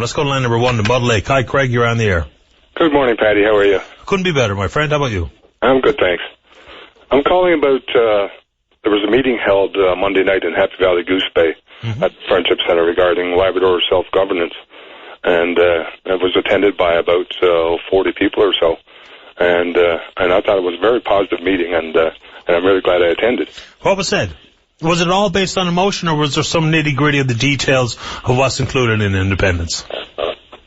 Let's go to line number 1 to Bud Lake. Hi, Craig, you're on the air. Good morning, Paddy. How are you? Couldn't be better, my friend. How about you? I'm good, thanks. I'm calling about, there was a meeting held Monday night in Happy Valley Goose Bay at the Friendship Centre regarding Labrador self-governance. And it was attended by about 40 people or so. And I thought it was a very positive meeting, and I'm really glad I attended. What was said? Was it all based on emotion, or was there some nitty-gritty of the details of what's included in independence?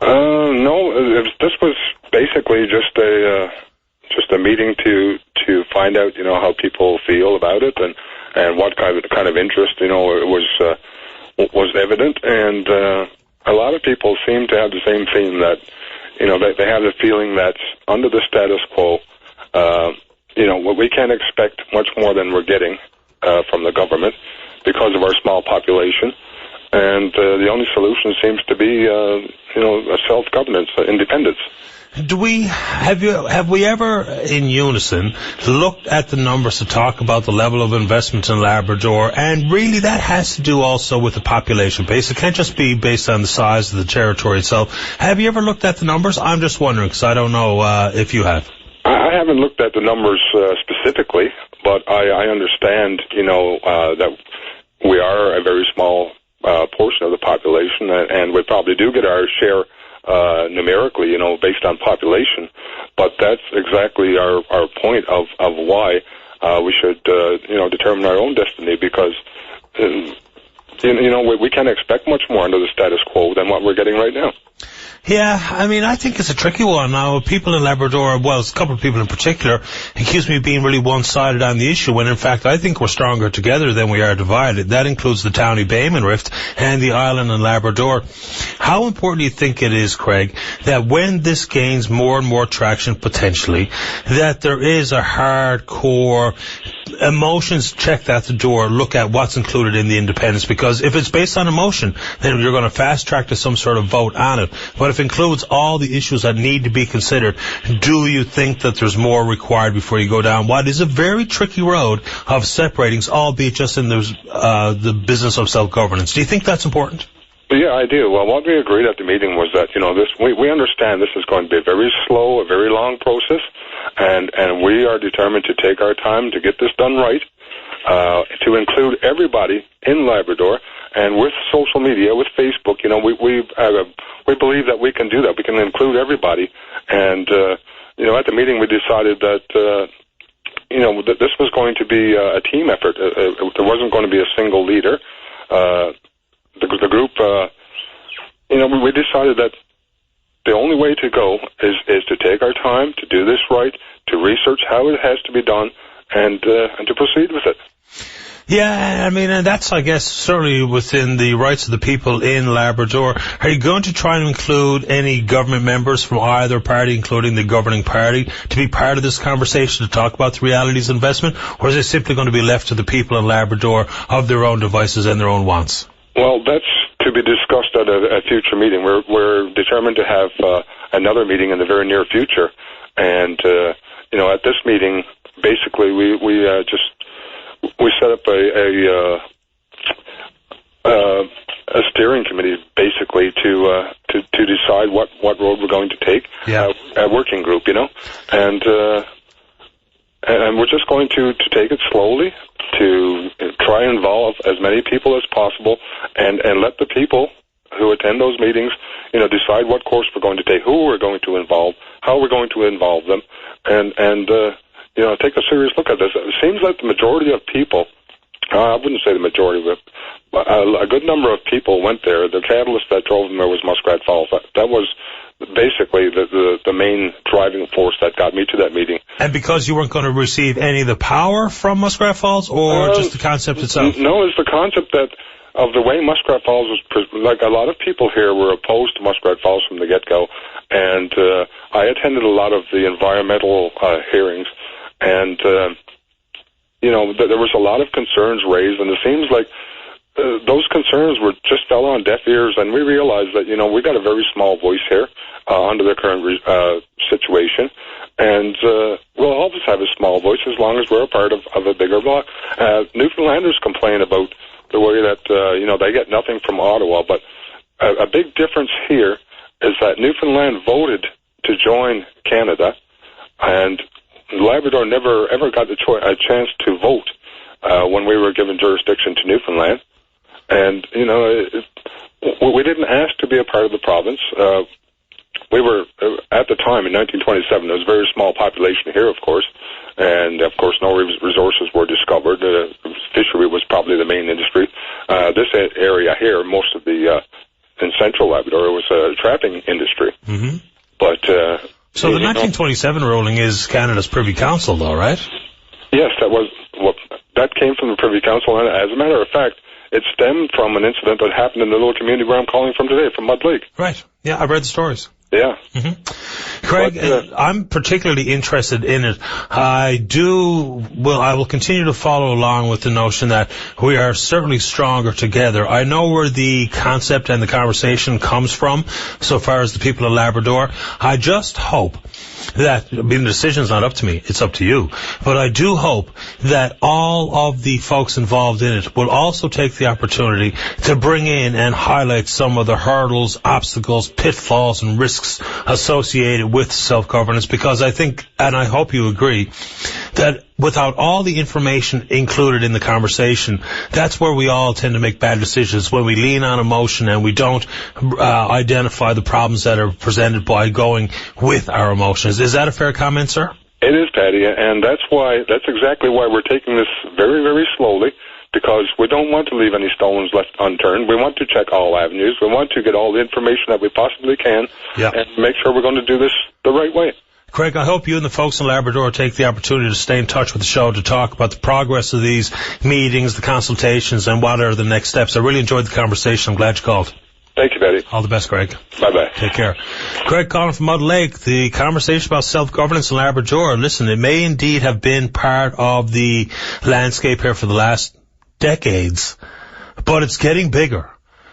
No, this was basically just a meeting to find out, how people feel about it, and what kind of interest, was evident. And a lot of people seem to have the same theme, that, they have the feeling that under the status quo, we can't expect much more than we're getting from the government because of our small population, and the only solution seems to be, a self-governance, independence. Have we ever, in unison, looked at the numbers to talk about the level of investment in Labrador? And really, that has to do also with the population base. It can't just be based on the size of the territory itself. Have you ever looked at the numbers? I'm just wondering, because I don't know if you have. I haven't looked at the numbers specifically, but I understand, that we are a very small portion of the population, and we probably do get our share numerically, based on population. But that's exactly our point of why we should, determine our own destiny, because, we can't expect much more under the status quo than what we're getting right now. Yeah, I think it's a tricky one. Now, people in Labrador, well, a couple of people in particular, accuse me of being really one-sided on the issue, when in fact I think we're stronger together than we are divided. That includes the Townie-Bayman Rift and the island in Labrador. How important do you think it is, Craig, that when this gains more and more traction potentially, that there is a hardcore emotions checked at the door, look at what's included in the independence? Because if it's based on emotion, then you're going to fast track to some sort of vote on it. But if it includes all the issues that need to be considered, do you think that there's more required before you go down what is a very tricky road of separating, albeit just in the business of self-governance? Do you think that's important? Yeah, I do. Well, what we agreed at the meeting was that, we understand this is going to be a very slow, a very long process, and we are determined to take our time to get this done right, to include everybody in Labrador. And with social media, with Facebook, we believe that we can do that. We can include everybody. And, at the meeting we decided that, that this was going to be a team effort. There wasn't going to be a single leader. The group, we decided that the only way to go is to take our time, to do this right, to research how it has to be done, and to proceed with it. Yeah, and that's, I guess, certainly within the rights of the people in Labrador. Are you going to try and include any government members from either party, including the governing party, to be part of this conversation to talk about the realities of investment? Or is it simply going to be left to the people in Labrador of their own devices and their own wants? Well, that's to be discussed at a future meeting. We're determined to have another meeting in the very near future. And, at this meeting, basically, we set up a steering committee, basically, to decide what road we're going to take. Yeah. A working group, and we're just going to take it slowly, to try and involve as many people as possible, and let the people who attend those meetings, decide what course we're going to take, who we're going to involve, how we're going to involve them, and take a serious look at this. It seems like the majority of people, I wouldn't say the majority, but a good number of people went there. The catalyst that drove them there was Muskrat Falls. That was basically the main driving force that got me to that meeting. And because you weren't going to receive any of the power from Muskrat Falls, or just the concept itself? No, it's the concept that of the way Muskrat Falls was, like a lot of people here were opposed to Muskrat Falls from the get-go, and I attended a lot of the environmental hearings, and there was a lot of concerns raised, and it seems like those concerns just fell on deaf ears, and we realized that, we got a very small voice here under the current situation, and we'll always have a small voice as long as we're a part of a bigger bloc. Newfoundlanders complain about the way that, they get nothing from Ottawa, but a big difference here that Newfoundland voted to join Canada, and Labrador never ever got a chance to vote when we were given jurisdiction to Newfoundland. And, you know, we didn't ask to be a part of the province. We were, at the time, in 1927, there was a very small population here, of course, and, of course, no resources were discovered. Fishery was probably the main industry. This area here, most of the, in central Labrador, was a trapping industry. Mm-hmm. But, so the 1927 ruling is Canada's Privy Council, though, right? Yes, that came from the Privy Council, and as a matter of fact, it stemmed from an incident that happened in the little community where I'm calling from today, from Mud Lake. Right. Yeah, I've read the stories. Yeah. Mm-hmm. Craig, I'm particularly interested in it. I will continue to follow along with the notion that we are certainly stronger together. I know where the concept and the conversation comes from, so far as the people of Labrador. I just hope that, I mean, the decision's not up to me, it's up to you, but I do hope that all of the folks involved in it will also take the opportunity to bring in and highlight some of the hurdles, obstacles, pitfalls, and risks associated with self-governance, because I think, and I hope you agree, that without all the information included in the conversation, that's where we all tend to make bad decisions, when we lean on emotion and we don't identify the problems that are presented by going with our emotions. Is that a fair comment, sir? It is, Paddy, and that's exactly why we're taking this very, very slowly, because we don't want to leave any stones left unturned. We want to check all avenues. We want to get all the information that we possibly can, and make sure we're going to do this the right way. Craig, I hope you and the folks in Labrador take the opportunity to stay in touch with the show to talk about the progress of these meetings, the consultations, and what are the next steps. I really enjoyed the conversation. I'm glad you called. Thank you, Betty. All the best, Craig. Bye-bye. Take care. Craig calling from Mud Lake. The conversation about self-governance in Labrador, listen, it may indeed have been part of the landscape here for the last decades, but it's getting bigger.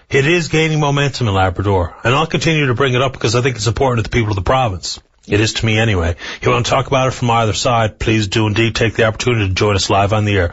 It is gaining momentum in Labrador, and I'll continue to bring it up because I think it's important to the people of the province. It is to me anyway. If you want to talk about it from either side, please do indeed take the opportunity to join us live on the air.